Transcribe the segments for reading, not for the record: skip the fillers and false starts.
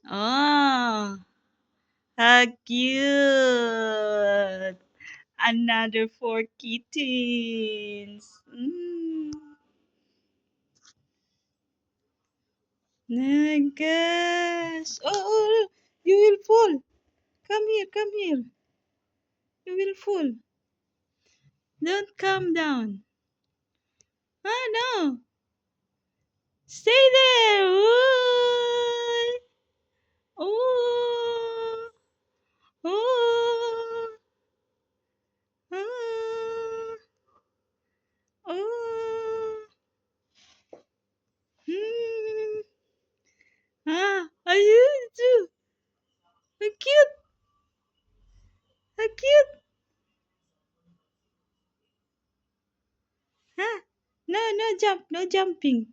Oh, how cute! Another four kittens. My gosh. Oh, you will fall. Come here, come here. You will fall. Don't come down. Ah, no. Stay there. Ooh. Ooh. Ooh. Ooh. Ooh. Hmm. Are you too? How cute. How cute. Huh? No, no jump. No jumping.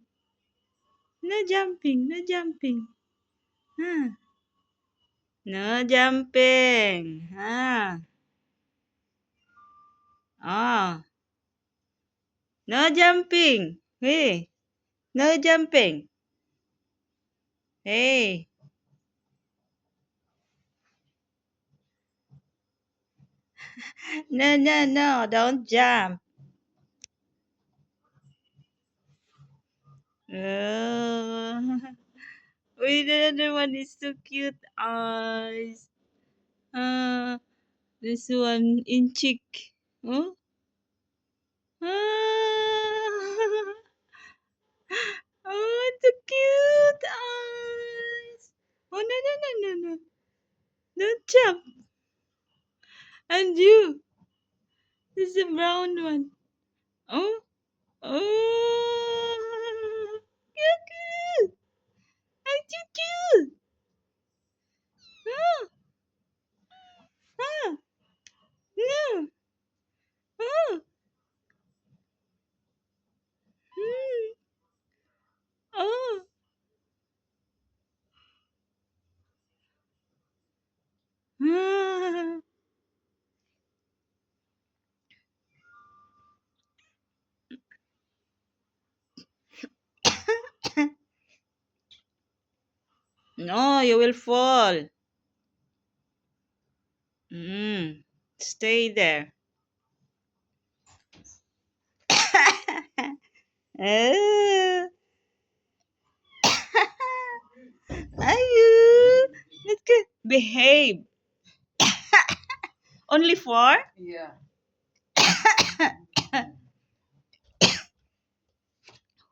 No jumping. No jumping. Huh? No jumping. Ah. Oh. No jumping. Hey. No jumping. Hey. No, no, no. Don't jump. Oh. Wait, the other one is so cute. Eyes. Uh, this one in cheek. Oh. Ah. Oh, it's so cute. Eyes. Oh, no, no, no, no, no. Don't jump. And you. This is a brown one. Oh. Oh. Cute, cute. How cute, cute. Oh. Oh. No. Oh. Hmm. Oh. Ah. No, you will fall. Stay there. Ah. Ayu. Let's go. Behave. Only four?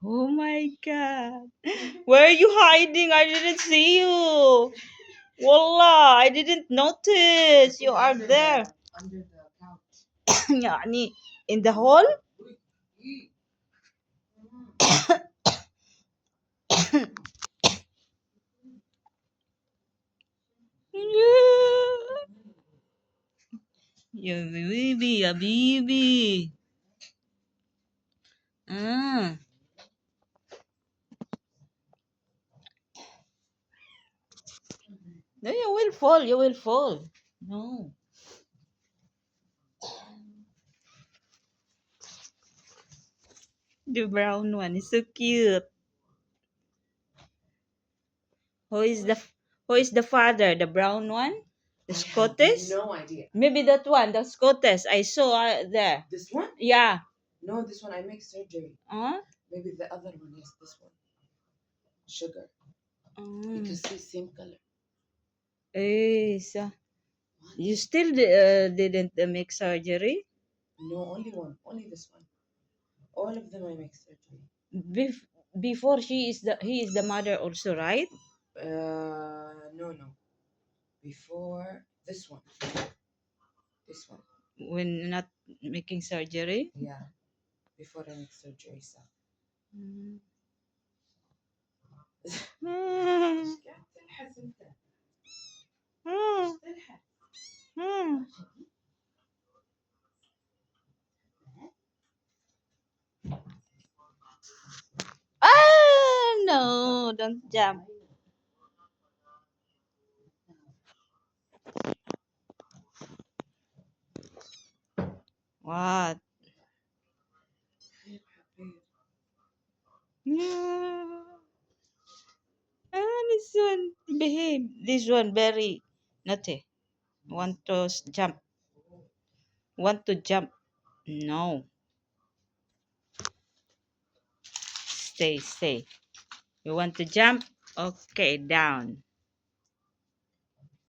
Oh my god. Where are you hiding? I didn't see you. Wallah, I didn't notice. You are there. يعني in the hall? Ya baby, ya baby. Ah. No, you will fall. You will fall. No. The brown one is so cute. Who is the who is the father? The brown one? The Scottish? No idea. Maybe that one, the Scottish. I saw there. This one? Yeah. No, this one I make surgery. Huh? Maybe the other one is this one. Sugar. Mm. Because it's same color. Eh, so you still didn't make surgery? No, only one. Only this one. All of them I make surgery. Before he is the mother also, right? No, no. Before this one. This one. When not making surgery? Yeah. Before I make surgery, so. Mm. تلحس انت. Mm. تلحس. Mm. Ah, no, don't jump. What? Yeah. Ah, this one. behave. This one very naughty. Want to jump. Want to jump. No. Stay. You want to jump? Okay, down.